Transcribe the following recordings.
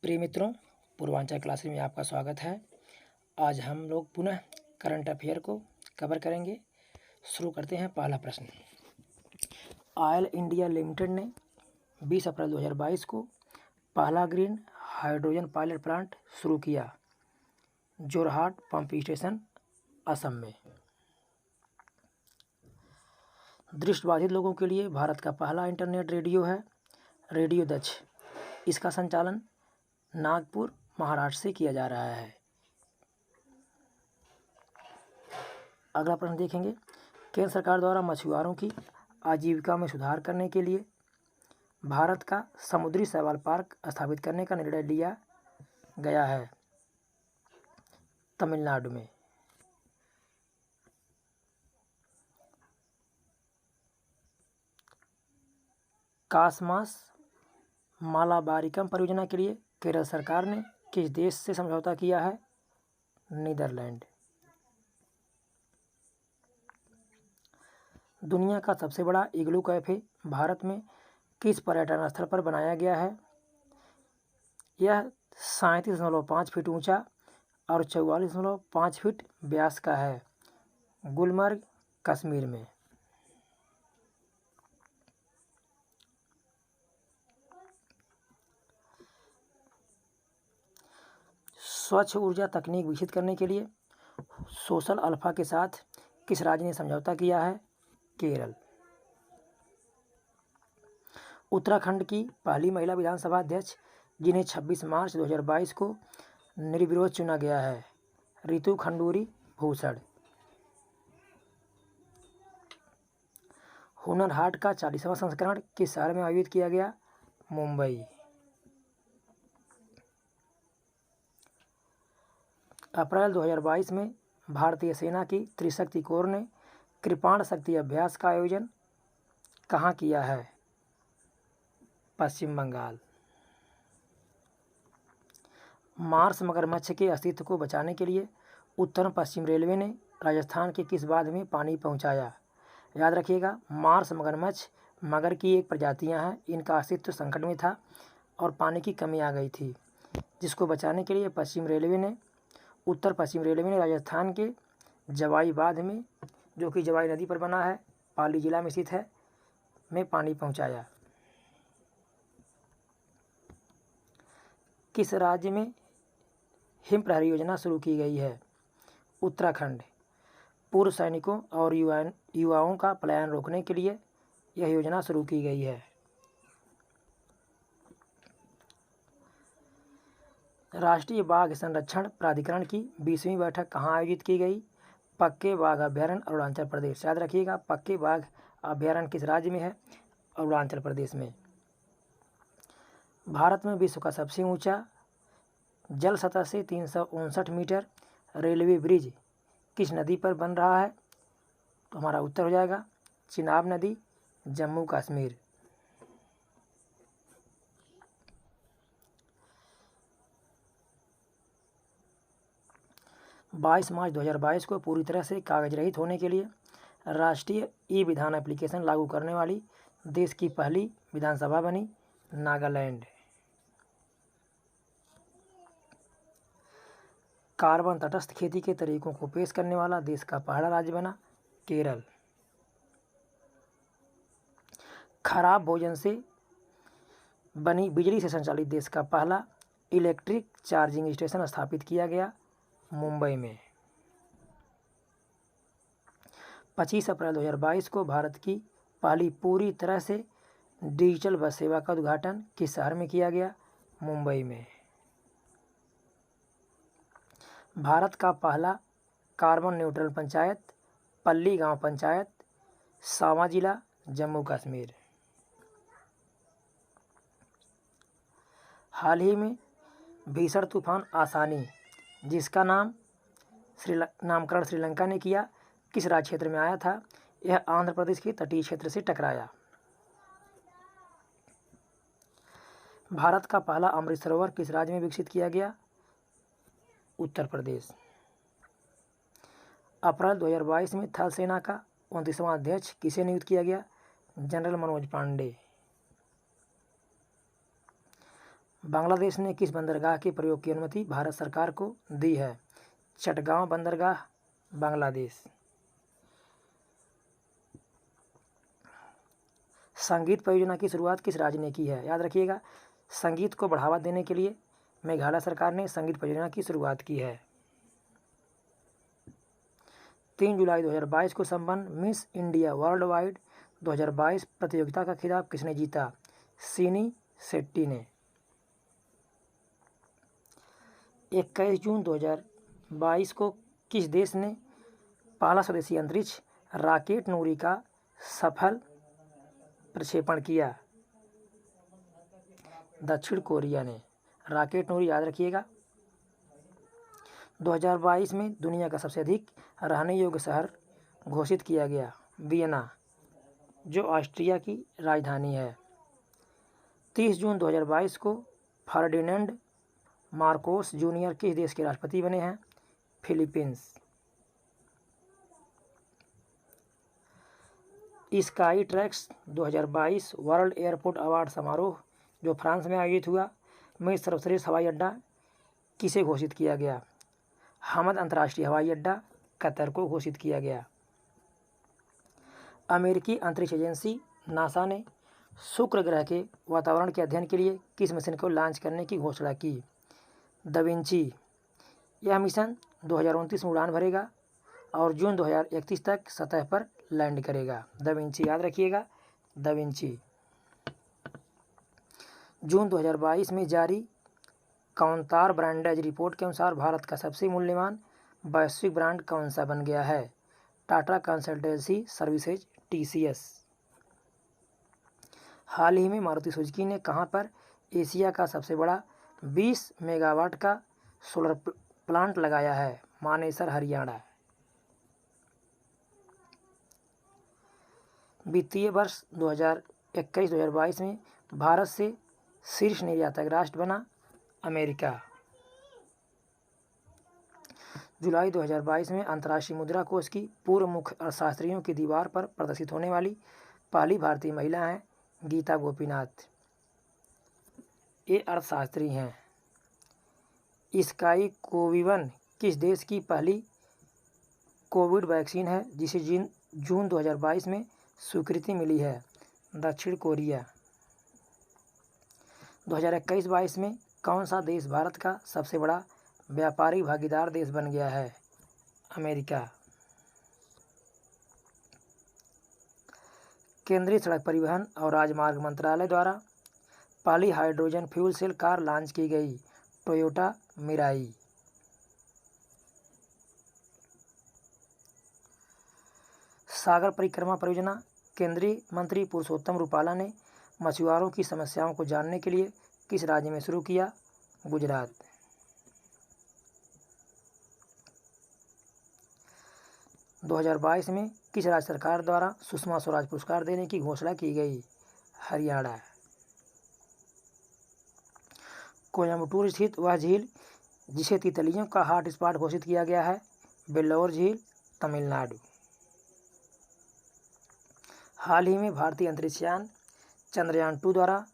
प्रिय मित्रों, पूर्वांचल क्लासेस में आपका स्वागत है। आज हम लोग पुनः करंट अफेयर को कवर करेंगे। शुरू करते हैं। पहला प्रश्न, ऑयल इंडिया लिमिटेड ने 20 अप्रैल 2022 को पहला ग्रीन हाइड्रोजन पायलट प्लांट शुरू किया, जोरहाट पंप स्टेशन, असम में। दृष्टिबाधित लोगों के लिए भारत का पहला इंटरनेट रेडियो है रेडियो दक्ष। इसका संचालन नागपुर, महाराष्ट्र से किया जा रहा है। अगला प्रश्न देखेंगे, केंद्र सरकार द्वारा मछुआरों की आजीविका में सुधार करने के लिए भारत का समुद्री शैवाल पार्क स्थापित करने का निर्णय लिया गया है, तमिलनाडु में। कासमास मालाबारिकम परियोजना के लिए केरल सरकार ने किस देश से समझौता किया है? नीदरलैंड। दुनिया का सबसे बड़ा इग्लू कैफे भारत में किस पर्यटन स्थल पर बनाया गया है? यह 37.5 फीट ऊंचा और 44.5 फीट व्यास का है, गुलमर्ग, कश्मीर में। स्वच्छ ऊर्जा तकनीक विकसित करने के लिए सोशल अल्फा के साथ किस राज्य ने समझौता किया है? केरल। उत्तराखंड की पहली महिला विधानसभा अध्यक्ष, जिन्हें 26 मार्च 2022 को निर्विरोध चुना गया है, रितु खंडूरी भूषण। हुनर हाट का 40वां संस्करण किस शहर में आयोजित किया गया? मुंबई। अप्रैल 2022 में भारतीय सेना की त्रिशक्ति कोर ने कृपाण शक्ति अभ्यास का आयोजन कहाँ किया है? पश्चिम बंगाल। मार्स मगरमच्छ के अस्तित्व को बचाने के लिए उत्तर पश्चिम रेलवे ने राजस्थान के किस बांध में पानी पहुंचाया? याद रखिएगा, मार्स मगरमच्छ मगर की एक प्रजातियां हैं। इनका अस्तित्व संकट में था और पानी की कमी आ गई थी, जिसको बचाने के लिए उत्तर पश्चिम रेलवे ने राजस्थान के जवाई बांध में, जो कि जवाई नदी पर बना है, पाली जिला में स्थित है, में पानी पहुंचाया। किस राज्य में हिम प्रहरी योजना शुरू की गई है? उत्तराखंड। पूर्व सैनिकों और युवाओं का पलायन रोकने के लिए यह योजना शुरू की गई है। राष्ट्रीय बाघ संरक्षण प्राधिकरण की 20वीं बैठक कहाँ आयोजित की गई? पक्के बाघ अभ्यारण्य, अरुणाचल प्रदेश। याद रखिएगा, पक्के बाघ अभ्यारण्य किस राज्य में है? अरुणाचल प्रदेश में। भारत में विश्व का सबसे ऊंचा जल सतह से 359 मीटर रेलवे ब्रिज किस नदी पर बन रहा है? तो हमारा उत्तर हो जाएगा चिनाब नदी, जम्मू कश्मीर। बाईस मार्च 2022 को पूरी तरह से कागज रहित होने के लिए राष्ट्रीय ई विधान एप्लीकेशन लागू करने वाली देश की पहली विधानसभा बनी, नागालैंड। कार्बन तटस्थ खेती के तरीकों को पेश करने वाला देश का पहला राज्य बना, केरल। खराब भोजन से बनी बिजली से संचालित देश का पहला इलेक्ट्रिक चार्जिंग स्टेशन स्थापित किया गया, मुंबई में। 25 अप्रैल 2022 को भारत की पहली पूरी तरह से डिजिटल बस सेवा का उद्घाटन किस शहर में किया गया? मुंबई में। भारत का पहला कार्बन न्यूट्रल पंचायत, पल्ली गांव पंचायत, सावा जिला, जम्मू कश्मीर। हाल ही में भीषण तूफान आसानी, जिसका नामकरण श्रीलंका ने किया, किस राज्य क्षेत्र में आया था? यह आंध्र प्रदेश के तटीय क्षेत्र से टकराया। भारत का पहला अमृत सरोवर किस राज्य में विकसित किया गया? उत्तर प्रदेश। अप्रैल 2022 में थल सेना का 29वां अध्यक्ष किसे नियुक्त किया गया? जनरल मनोज पांडे। बांग्लादेश ने किस बंदरगाह के प्रयोग की अनुमति भारत सरकार को दी है? चटगांव बंदरगाह, बांग्लादेश। संगीत परियोजना की शुरुआत किस राज्य ने की है? याद रखिएगा, संगीत को बढ़ावा देने के लिए मेघालय सरकार ने संगीत परियोजना की शुरुआत की है। 3 जुलाई 2022 को संपन्न मिस इंडिया वर्ल्ड वाइड 2022 प्रतियोगिता का खिताब किसने जीता? सिनी शेट्टी ने। 21 जून 2022 को किस देश ने पहला स्वदेशी अंतरिक्ष रॉकेट नूरी का सफल प्रक्षेपण किया? दक्षिण कोरिया ने। रॉकेट नूरी याद रखिएगा। 2022 में दुनिया का सबसे अधिक रहने योग्य शहर घोषित किया गया, वियना, जो ऑस्ट्रिया की राजधानी है। 30 जून 2022 को फर्डिनेंड मार्कोस जूनियर किस देश के राष्ट्रपति बने हैं? Philippines. Sky tracks 2022 world airport award समारोह जो फ्रांस में आयोजित हुआ में सर्वश्रेष्ठ हवाई अड्डा किसे घोषित किया गया? हमद अंतर्राष्ट्रीय हवाई अड्डा, कतर को घोषित किया गया। अमेरिकी अंतरिक्ष एजेंसी नासा ने शुक्र ग्रह के वातावरण के अध्ययन के लिए किस मिशन को लॉन्च करने की घोषणा की? Da Vinci. यह मिशन 2029 में उड़ान भरेगा और जून 2031 तक सतह पर लैंड करेगा। दा विंची याद रखिएगा, दा विंची। जून 2022 में जारी काउंतार ब्रांडेज रिपोर्ट के अनुसार भारत का सबसे मूल्यवान वैश्विक ब्रांड कौन सा बन गया है? Tata consultancy services, TCS। हाल ही में मारुति सुजुकी ने कहां पर एशिया का सबसे बड़ा 20 मेगावाट का सोलर प्लांट लगाया है? मानेसर, हरियाणा। वित्तीय वर्ष 2021-2022 में भारत से शीर्ष निर्यातक राष्ट्र बना अमेरिका। जुलाई 2022 में अंतर्राष्ट्रीय मुद्रा कोष की पूर्व मुख्य अर्थशास्त्रियों की दीवार पर प्रदर्शित होने वाली पहली भारतीय महिला हैं गीता गोपीनाथ। ये अर्थशास्त्री हैं। स्काई कोविवन किस देश की पहली कोविड वैक्सीन है जिसे जून 2022 में स्वीकृति मिली है? दक्षिण कोरिया। 2021-22 में कौन सा देश भारत का सबसे बड़ा व्यापारिक भागीदार देश बन गया है? अमेरिका। केंद्रीय सड़क परिवहन और राजमार्ग मंत्रालय द्वारा पहली hydrogen fuel cell car launch की गई, टोयोटा मिराई। सागर परिक्रमा परियोजना केंद्रीय मंत्री पुरुषोत्तम रूपाला ने मछुआरों की समस्याओं को जानने के लिए किस राज्य में शुरू किया? गुजरात। – 2022 में किस राज्य सरकार द्वारा सुषमा स्वराज पुरस्कार देने की घोषणा की गई? हरियाणा। कोयम्बटूर स्थित वह झील जिसे तितलियों का हॉटस्पॉट घोषित किया गया है? वेल्लोर झील, तमिलनाडु। हाल ही में भारतीय अंतरिक्ष यान चंद्रयान-2 द्वारा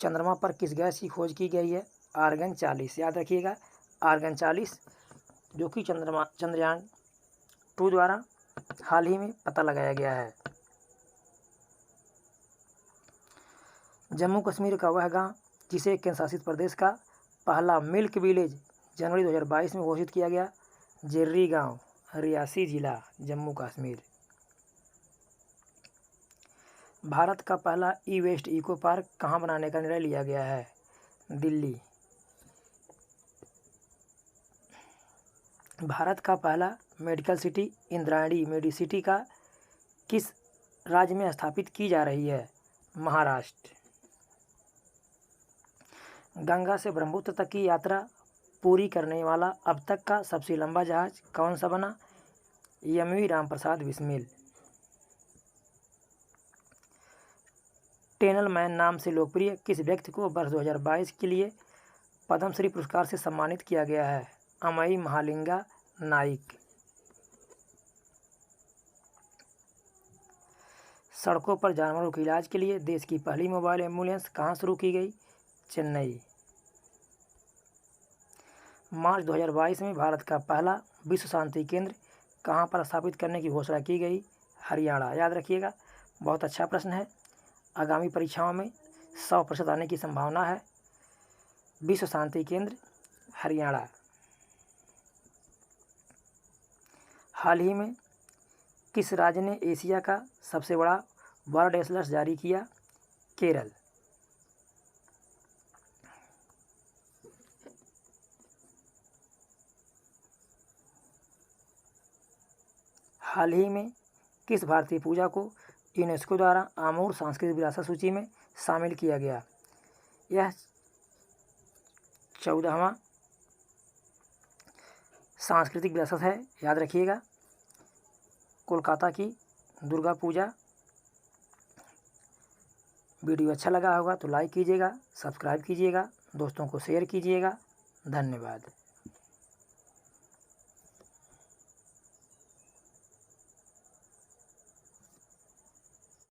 चंद्रमा पर किस गैस की खोज की गई है? आर्गन 40। याद रखिएगा, आर्गन 40 जो कि चंद्रयान-2 द्वारा हाल ही में पता लगाया गया है। जम्मू कश्मीर का वह गांव जिसे केंद्र शासित प्रदेश का पहला मिल्क विलेज जनवरी 2022 में घोषित किया गया? जेर्री गांव, रियासी जिला, जम्मू कश्मीर। भारत का पहला ई-वेस्ट इको पार्क कहाँ बनाने का निर्णय लिया गया है? दिल्ली। भारत का पहला मेडिकल सिटी इंद्रायणी मेडिसिटी का किस राज्य में स्थापित की जा रही है? महाराष्ट्र। गंगा से ब्रह्मपुत्र तक की यात्रा पूरी करने वाला अब तक का सबसे लंबा जहाज कौन सा बना? एमवी रामप्रसाद बिस्मिल। टेनल मैन नाम से लोकप्रिय किस व्यक्ति को वर्ष 2022 के लिए पद्मश्री पुरस्कार से सम्मानित किया गया है? अमई महालिंगा नाइक। सड़कों पर जानवरों के इलाज के लिए देश की पहली मोबाइल एम्बुलेंस कहाँ शुरू की गई? चेन्नई। मार्च 2022 में भारत का पहला विश्व शांति केंद्र कहाँ पर स्थापित करने की घोषणा की गई? हरियाणा। याद रखिएगा, बहुत अच्छा प्रश्न है। आगामी परीक्षाओं में 100% आने की संभावना है। विश्व शांति केंद्र हरियाणा। हाल ही में किस राज्य ने एशिया का सबसे बड़ा बर्ड एटलस जारी किया? केरल। हाल ही में किस भारतीय पूजा को यूनेस्को द्वारा अमूर्त सांस्कृतिक विरासत सूची में शामिल किया गया? यह 14वां सांस्कृतिक विरासत है। याद रखिएगा, कोलकाता की दुर्गा पूजा। वीडियो अच्छा लगा होगा तो लाइक कीजिएगा, सब्सक्राइब कीजिएगा, दोस्तों को शेयर कीजिएगा। धन्यवाद।